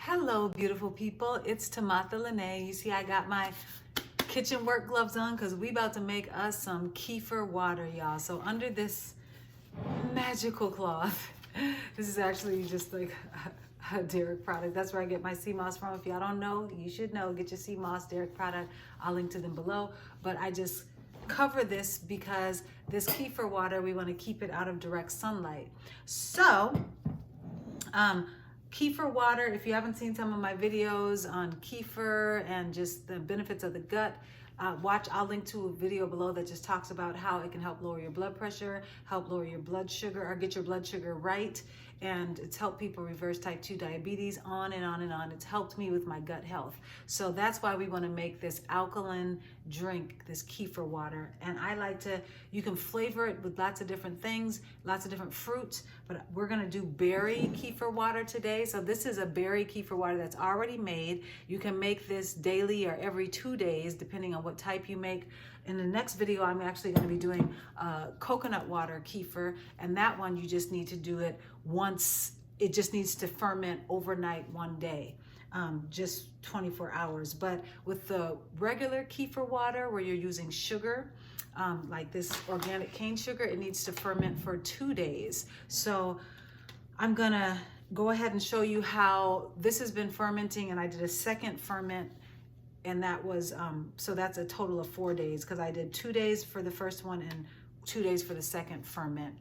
Hello, beautiful people. It's Timotha Lanae. You see, I got my kitchen work gloves on because we about to make us some kefir water, y'all. So under this magical cloth, this is actually just like a Derek product. That's where I get my sea moss from. If y'all don't know, you should know. Get your sea moss Derek product. I'll link to them below. But I just cover this because this kefir water, we want to keep it out of direct sunlight. So, kefir water, if you haven't seen some of my videos on kefir and just the benefits of the gut, I'll link to a video below that just talks about how it can help lower your blood pressure, help lower your blood sugar, or get your blood sugar right. And it's helped people reverse type 2 diabetes, on and on and on. It's helped me with my gut health. So that's why we want to make this alkaline drink, this kefir water. And I like to, you can flavor it with lots of different things, lots of different fruits, but we're going to do berry kefir water today. So this is a berry kefir water that's already made. You can make this daily or every 2 days, depending on what type you make. In the next video, I'm actually going to be doing coconut water kefir, and that one you just need to do it once. It just needs to ferment overnight 1 day, just 24 hours. But with the regular kefir water, where you're using sugar, like this organic cane sugar, it needs to ferment for 2 days. So I'm gonna go ahead and show you how this has been fermenting, and I did a second ferment. And that was, so that's a total of 4 days, because I did 2 days for the first one and 2 days for the second ferment.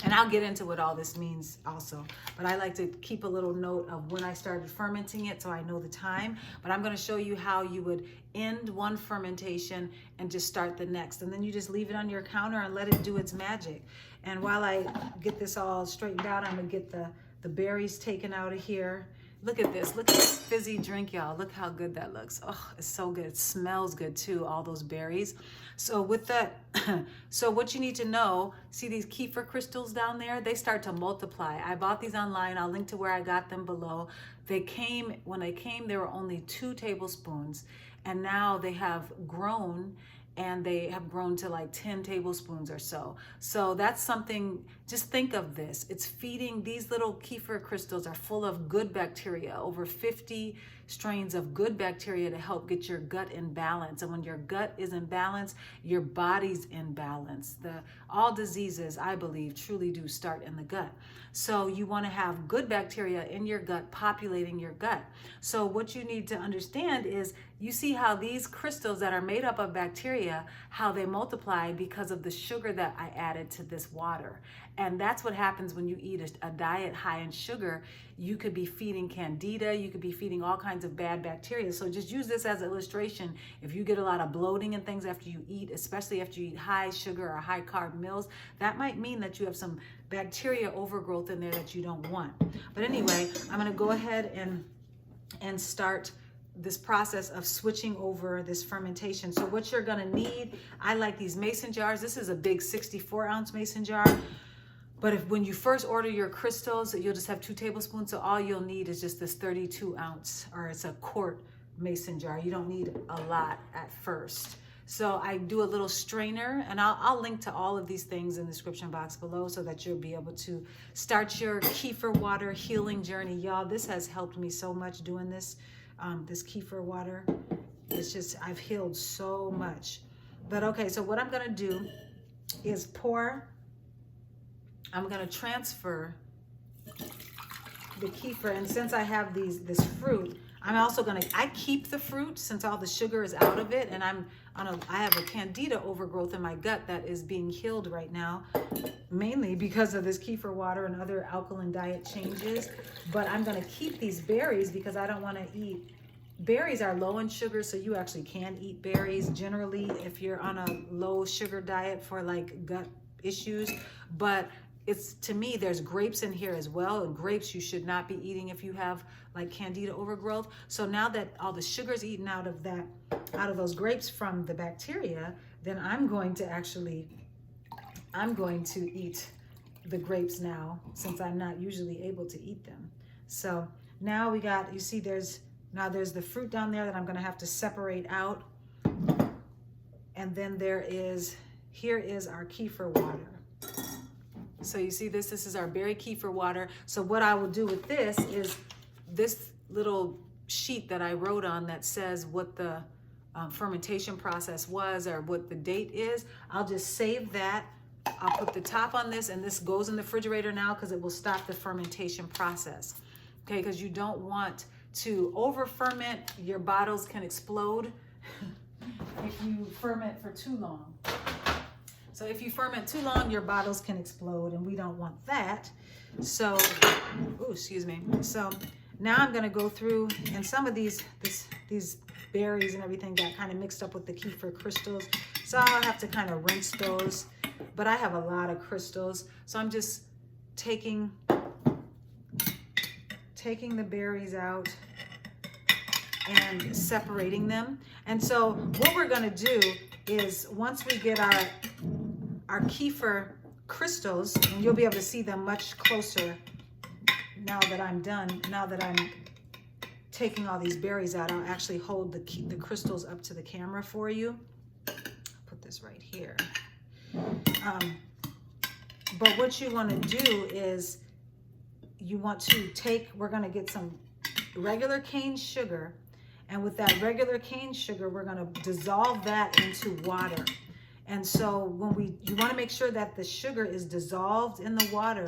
And I'll get into what all this means also. But I like to keep a little note of when I started fermenting it so I know the time. But I'm going to show you how you would end one fermentation and just start the next. And then you just leave it on your counter and let it do its magic. And while I get this all straightened out, I'm going to get the berries taken out of here. Look at this. Look at this fizzy drink, y'all. Look how good that looks. Oh, it's so good. It smells good too, all those berries. So with that, so what you need to know, see these kefir crystals down there? They start to multiply. I bought these online. I'll link to where I got them below. When they came, there were only 2 tablespoons. And now they have grown, and they have grown to like 10 tablespoons or so. So that's something, just think of this. It's feeding, these little kefir crystals are full of good bacteria, over 50 strains of good bacteria to help get your gut in balance. And when your gut is in balance, your body's in balance. All diseases, I believe, truly do start in the gut. So you want to have good bacteria in your gut, populating your gut. So what you need to understand is, you see how these crystals that are made up of bacteria, how they multiply because of the sugar that I added to this water. And that's what happens when you eat a diet high in sugar. You could be feeding candida, you could be feeding all kinds of bad bacteria. So just use this as an illustration. If you get a lot of bloating and things after you eat, especially after you eat high sugar or high carb meals, that might mean that you have some bacteria overgrowth in there that you don't want. But anyway, I'm gonna go ahead and start this process of switching over this fermentation. So what you're gonna need, I like these mason jars. This is a big 64-ounce mason jar. But when you first order your crystals, you'll just have 2 tablespoons. So all you'll need is just this 32-ounce, or it's a quart mason jar. You don't need a lot at first. So I do a little strainer, and I'll link to all of these things in the description box below so that you'll be able to start your kefir water healing journey. Y'all, this has helped me so much doing this. This kefir water, it's just, I've healed so much. But okay, so what I'm gonna do is I'm gonna transfer the kefir, and since I have this fruit, I'm also I keep the fruit since all the sugar is out of it, and I have a candida overgrowth in my gut that is being healed right now, mainly because of this kefir water and other alkaline diet changes. But I'm gonna keep these berries because I don't wanna eat, berries are low in sugar, so you actually can eat berries generally if you're on a low sugar diet for like gut issues. But it's, to me, there's grapes in here as well, and grapes you should not be eating if you have like candida overgrowth. So now that all the sugar's eaten out of those grapes from the bacteria, then I'm going to eat the grapes now, since I'm not usually able to eat them. So now we got, you see there's the fruit down there that I'm gonna have to separate out. And then here is our kefir water. So you see this is our berry kefir water. So what I will do with this is, this little sheet that I wrote on that says what the fermentation process was or what the date is. I'll just save that. I'll put the top on this, and this goes in the refrigerator now because it will stop the fermentation process. Okay, because you don't want to over ferment. Your bottles can explode if you ferment for too long. So if you ferment too long, your bottles can explode, and we don't want that. So, excuse me. So now I'm going to go through, and some of these berries and everything got kind of mixed up with the kefir crystals. So I'll have to kind of rinse those. But I have a lot of crystals, so I'm just taking the berries out and separating them. And so what we're going to do is, once we get our kefir crystals, and you'll be able to see them much closer now that I'm done, now that I'm taking all these berries out, I'll actually hold the crystals up to the camera for you. Put this right here. But what you want to do is you want to we're going to get some regular cane sugar, and with that regular cane sugar, we're going to dissolve that into water. And so you want to make sure that the sugar is dissolved in the water,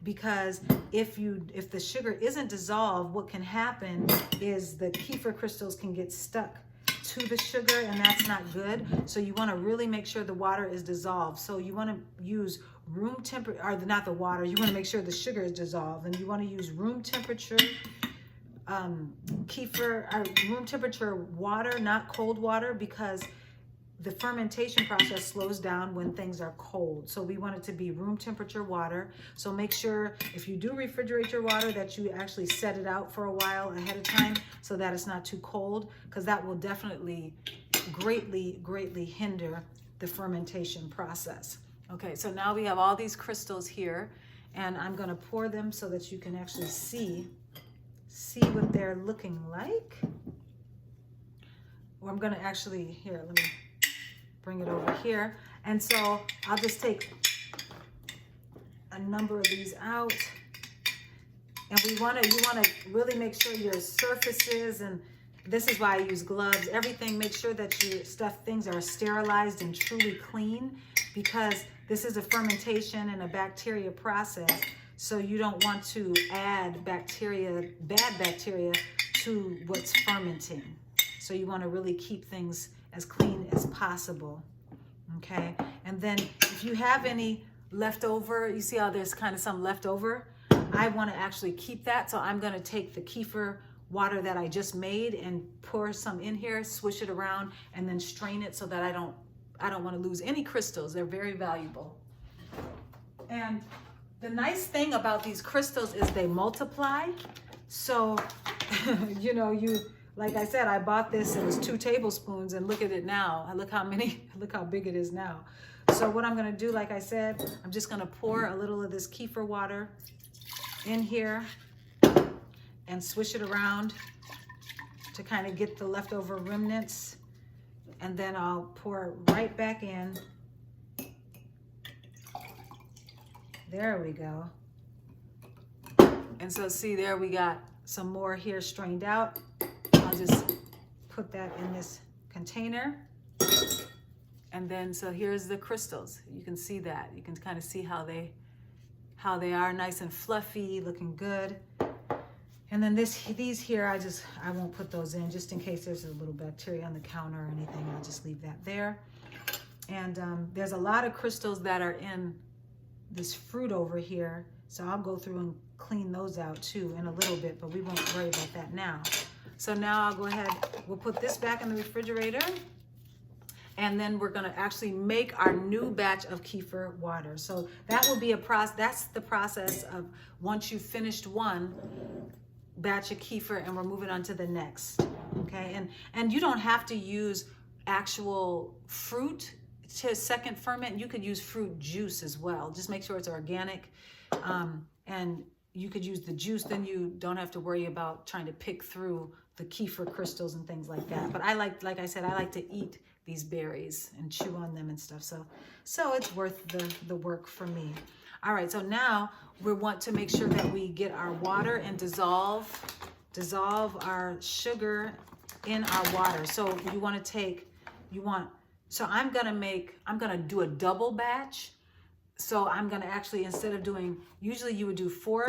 because if the sugar isn't dissolved, what can happen is the kefir crystals can get stuck to the sugar, and that's not good. So you want to really make sure the water is dissolved. So you want to use room temperature, or not the water, you want to make sure the sugar is dissolved, and you want to use room temperature kefir, or room temperature water, not cold water, because the fermentation process slows down when things are cold. So we want it to be room temperature water. So make sure if you do refrigerate your water that you actually set it out for a while ahead of time so that it's not too cold, because that will definitely greatly hinder the fermentation process. Okay, so now we have all these crystals here, and I'm going to pour them so that you can actually see what they're looking like. Or I'm going to actually, here, let me bring it over here. And so I'll just take a number of these out. And you want to really make sure your surfaces, and this is why I use gloves, everything, make sure that your things are sterilized and truly clean, because this is a fermentation and a bacteria process. So you don't want to add bad bacteria to what's fermenting. So you want to really keep things as clean as possible. Okay, and then if you have any leftover, you see how there's kind of some leftover, I want to actually keep that. So I'm going to take the kefir water that I just made and pour some in here, swish it around, and then strain it so that I don't want to lose any crystals. They're very valuable. And the nice thing about these crystals is they multiply. So like I said, I bought this, it was 2 tablespoons, and look at it now. Look how big it is now. So what I'm gonna do, like I said, I'm just gonna pour a little of this kefir water in here and swish it around to kind of get the leftover remnants. And then I'll pour it right back in. There we go. And so see, there we got some more here strained out. I'll just put that in this container. And then, so here's the crystals. You can see that. You can kind of see how they are, nice and fluffy, looking good. And then these here, I won't put those in just in case there's a little bacteria on the counter or anything. I'll just leave that there. And there's a lot of crystals that are in this fruit over here. So I'll go through and clean those out too in a little bit, but we won't worry about that now. So now I'll go ahead, we'll put this back in the refrigerator, and then we're gonna actually make our new batch of kefir water. So that will be that's the process of once you've finished one batch of kefir and we're moving on to the next, okay? And you don't have to use actual fruit to second ferment. You could use fruit juice as well. Just make sure it's organic, and you could use the juice, then you don't have to worry about trying to pick through the kefir crystals and things like that. But like I said, I like to eat these berries and chew on them and stuff. So it's worth the work for me. All right, so now we want to make sure that we get our water and dissolve dissolve our sugar in our water. So you want to take, so I'm gonna do a double batch. So I'm gonna actually, instead of doing, usually you would do 4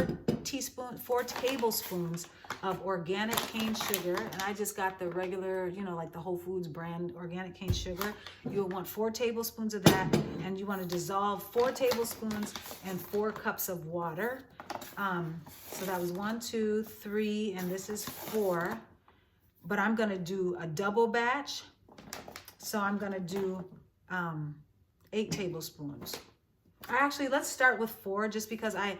tablespoons of organic cane sugar, and I just got the regular, you know, like the Whole Foods brand organic cane sugar. You'll want 4 tablespoons of that, and you want to dissolve 4 tablespoons and 4 cups of water. So that was 1, 2, 3, and this is 4. But I'm gonna do a double batch. So I'm gonna do 8 tablespoons. Actually, let's start with 4, just because I'm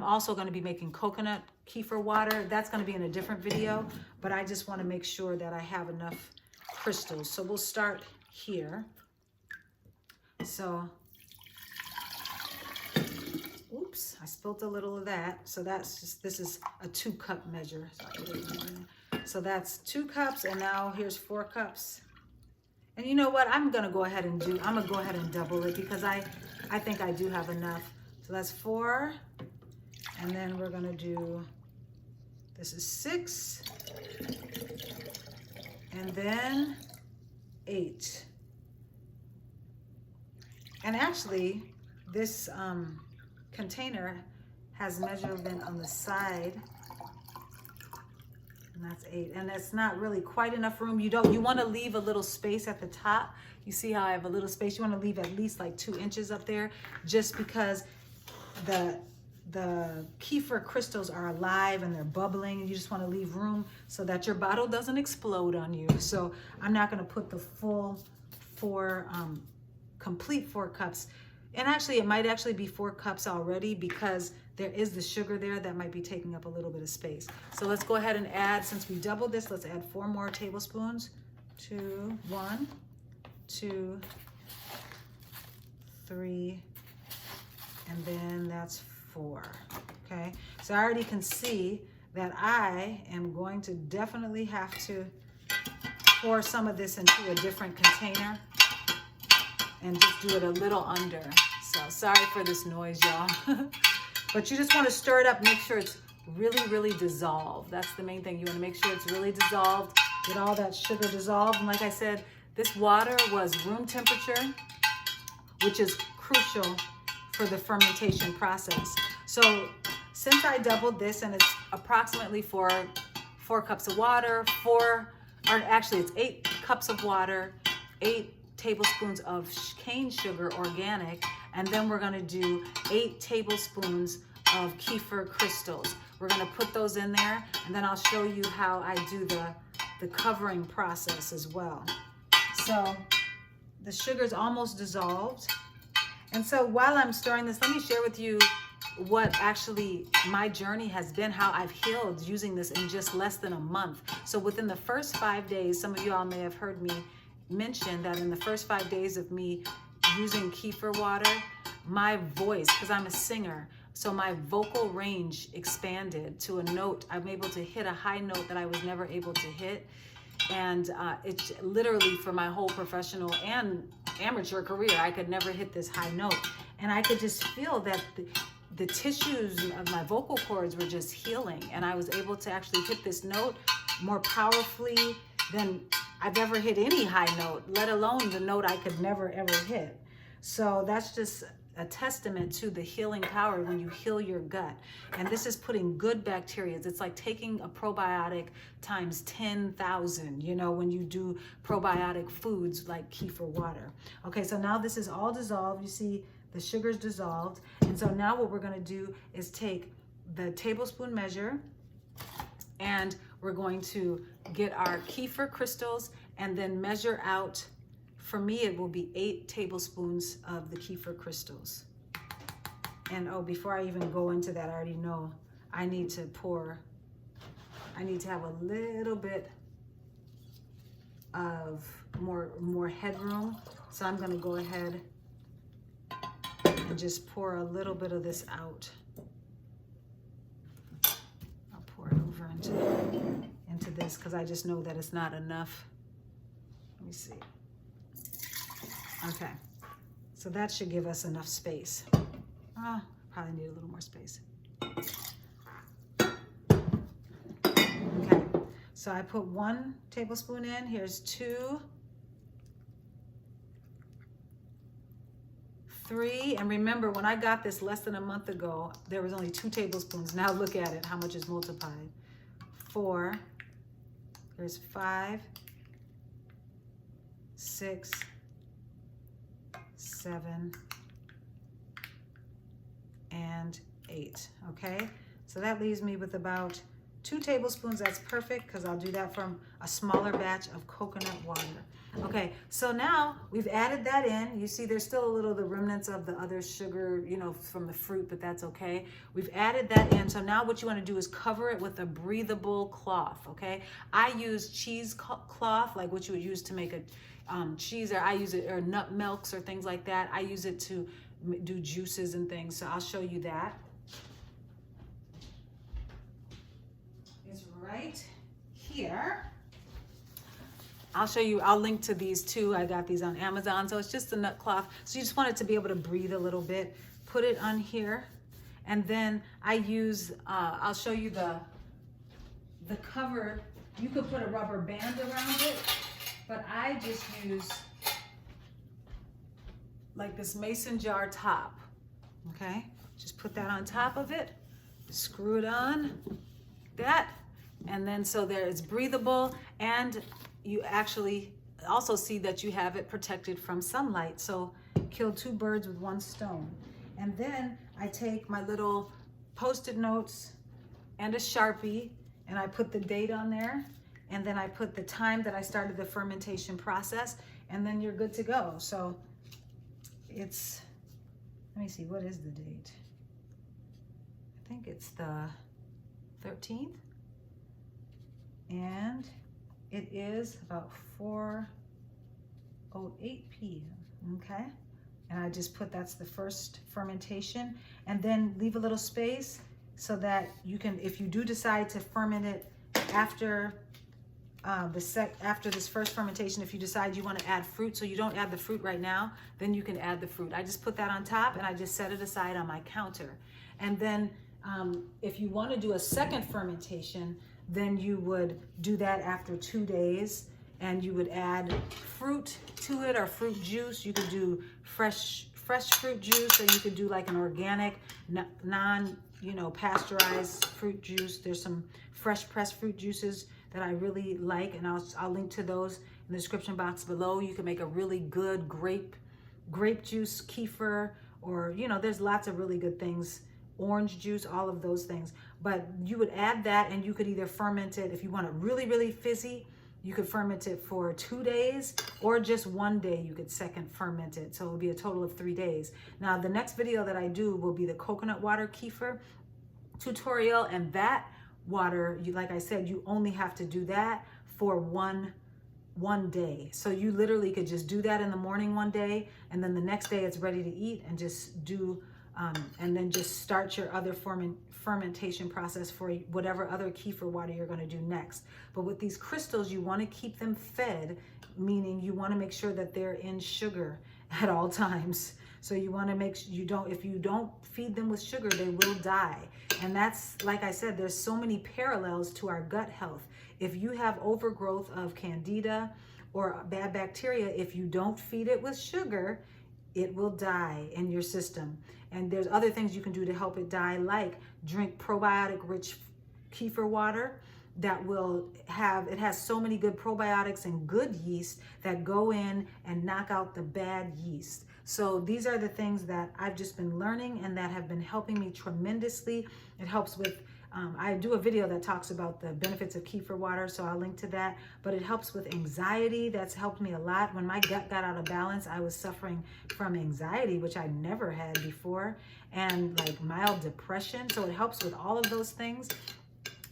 also going to be making coconut kefir water. That's going to be in a different video, but I just want to make sure that I have enough crystals. So we'll start here. So, oops, I spilled a little of that. So that's just, this is a 2-cup measure. So that's 2 cups, and now here's 4 cups. And you know what? I'm going to go ahead and double it, because I think I do have enough. So that's 4. And then we're going to do, this is 6. And then 8. And actually, this container has measurement on the side. And that's 8, and that's not really quite enough room. You want to leave a little space at the top. You see how I have a little space? You want to leave at least like 2 inches up there, just because the kefir crystals are alive and they're bubbling, and you just want to leave room so that your bottle doesn't explode on you. So I'm not going to put the full complete 4 cups. And actually, it might actually be 4 cups already, because there is the sugar there that might be taking up a little bit of space. So let's go ahead and add, since we doubled this, let's add 4 more tablespoons. 1, 2, 3, and then that's 4. Okay, so I already can see that I am going to definitely have to pour some of this into a different container and just do it a little under. So sorry for this noise, y'all. But you just want to stir it up, make sure it's really, really dissolved. That's the main thing. You want to make sure it's really dissolved, get all that sugar dissolved. And like I said, this water was room temperature, which is crucial for the fermentation process. So since I doubled this, and it's approximately 4 cups of water, it's 8 cups of water, 8 tablespoons of cane sugar, organic, and then we're going to do 8 tablespoons of kefir crystals. We're going to put those in there, and then I'll show you how I do the covering process as well. So the sugar's almost dissolved. And so while I'm stirring this, let me share with you what actually my journey has been, how I've healed using this in just less than a month. So within the first 5 days, some of you all may have heard me mention that in the first 5 days of me using kefir water, my voice, because I'm a singer, so my vocal range expanded to a note. I'm able to hit a high note that I was never able to hit. And it's literally, for my whole professional and amateur career, I could never hit this high note. And I could just feel that the tissues of my vocal cords were just healing. And I was able to actually hit this note more powerfully than I've ever hit any high note, let alone the note I could never, ever hit. So that's just a testament to the healing power when you heal your gut. And this is putting good bacteria. It's like taking a probiotic times 10,000, you know, when you do probiotic foods like kefir water. Okay, so now this is all dissolved. You see the sugar's dissolved. And so now what we're going to do is take the tablespoon measure, and we're going to get our kefir crystals and then measure out. For me, it will be 8 tablespoons of the kefir crystals. And oh, before I even go into that, I already know I need to have a little bit of more headroom. So I'm gonna go ahead and just pour a little bit of this out. I'll pour it over into this, because I just know that it's not enough. Let me see. Okay, so that should give us enough space. Probably need a little more space. Okay, So I put 1 tablespoon in. Here's 2, 3, and remember when I got this less than a month ago, there was only 2 tablespoons. Now look at it, how much is multiplied. 4, there's 5, 6, 7, and 8, okay? So that leaves me with about 2 tablespoons. That's perfect because I'll do that from a smaller batch of coconut water. Okay, so now we've added that in. You see there's still a little the remnants of the other sugar, you know, from the fruit, but that's okay. We've added that in. So now what you want to do is cover it with a breathable cloth, okay? I use cheesecloth, like what you would use to make a cheese, or I use it, or nut milks or things like that. I use it to do juices and things, so I'll show you that. It's right here. I'll show you, I'll link to these too. I got these on Amazon. So it's just a nut cloth. So you just want it to be able to breathe a little bit. Put it on here. And then I use, I'll show you the cover. You could put a rubber band around it, but I just use like this mason jar top, okay? Just put that on top of it, screw it on, that, and then so there it's breathable, and you actually also see that you have it protected from sunlight. So kill 2 birds with 1 stone. And then I take my little Post-it notes and a Sharpie, and I put the date on there, and then I put the time that I started the fermentation process, and then you're good to go. So it's, let me see, what is the date? I think it's the 13th, and it is about 4:08 p.m. okay? And I just put, that's the first fermentation, and then leave a little space so that you can, if you do decide to ferment it after after this first fermentation, if you decide you want to add fruit, so you don't add the fruit right now, then you can add the fruit. I just put that on top, and I just set it aside on my counter. And then if you want to do a second fermentation, then you would do that after 2 days, and you would add fruit to it, or fruit juice. You could do fresh fruit juice, or you could do like an organic, non, pasteurized fruit juice. There's some fresh pressed fruit juices that I really like, and I'll link to those in the description box below. You can make a really good grape juice, kefir, or there's lots of really good things, orange juice, all of those things. But you would add that, and you could either ferment it, if you want it really, really fizzy, you could ferment it for 2 days, or just 1 day you could second ferment it. So it would be a total of 3 days. Now the next video that I do will be the coconut water kefir tutorial, and that water, like I said, you only have to do that for one day. So you literally could just do that in the morning 1 day, and then the next day it's ready to eat, and just do and then just start your other fermentation process for whatever other kefir water you're going to do next. But with these crystals, you want to keep them fed, meaning you want to make sure that they're in sugar at all times. So you want to make sure if you don't feed them with sugar, they will die. And that's, like I said, there's so many parallels to our gut health. If you have overgrowth of candida or bad bacteria, if you don't feed it with sugar, it will die in your system. And there's other things you can do to help it die, like drink probiotic rich kefir water that it has so many good probiotics and good yeast that go in and knock out the bad yeast. So these are the things that I've just been learning and that have been helping me tremendously. It helps with, I do a video that talks about the benefits of kefir water, so I'll link to that. But it helps with anxiety. That's helped me a lot. When my gut got out of balance, I was suffering from anxiety, which I never had before, and like mild depression. So it helps with all of those things,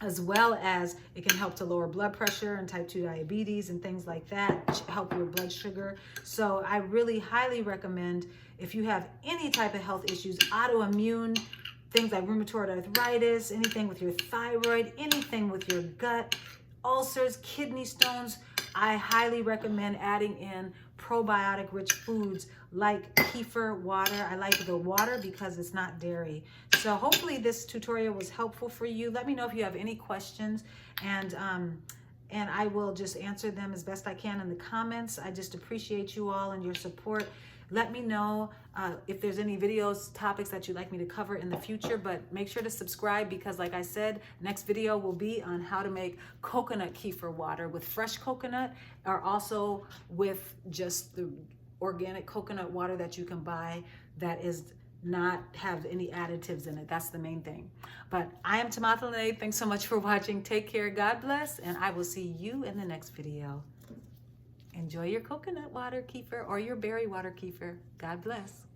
as well as it can help to lower blood pressure and type 2 diabetes and things like that, help your blood sugar. So I really highly recommend, if you have any type of health issues, autoimmune, things like rheumatoid arthritis, anything with your thyroid, anything with your gut, ulcers, kidney stones, I highly recommend adding in probiotic rich foods like kefir water. I like the water because it's not dairy. So hopefully this tutorial was helpful for you. Let me know if you have any questions, and and I will just answer them as best I can in the comments. I just appreciate you all and your support. Let me know if there's any videos, topics that you'd like me to cover in the future, but make sure to subscribe because like I said, next video will be on how to make coconut kefir water with fresh coconut or also with just the organic coconut water that you can buy that is not have any additives in it. That's the main thing. But I am Timotha Lanae. Thanks so much for watching. Take care. God bless. And I will see you in the next video. Enjoy your coconut water kefir or your berry water kefir. God bless.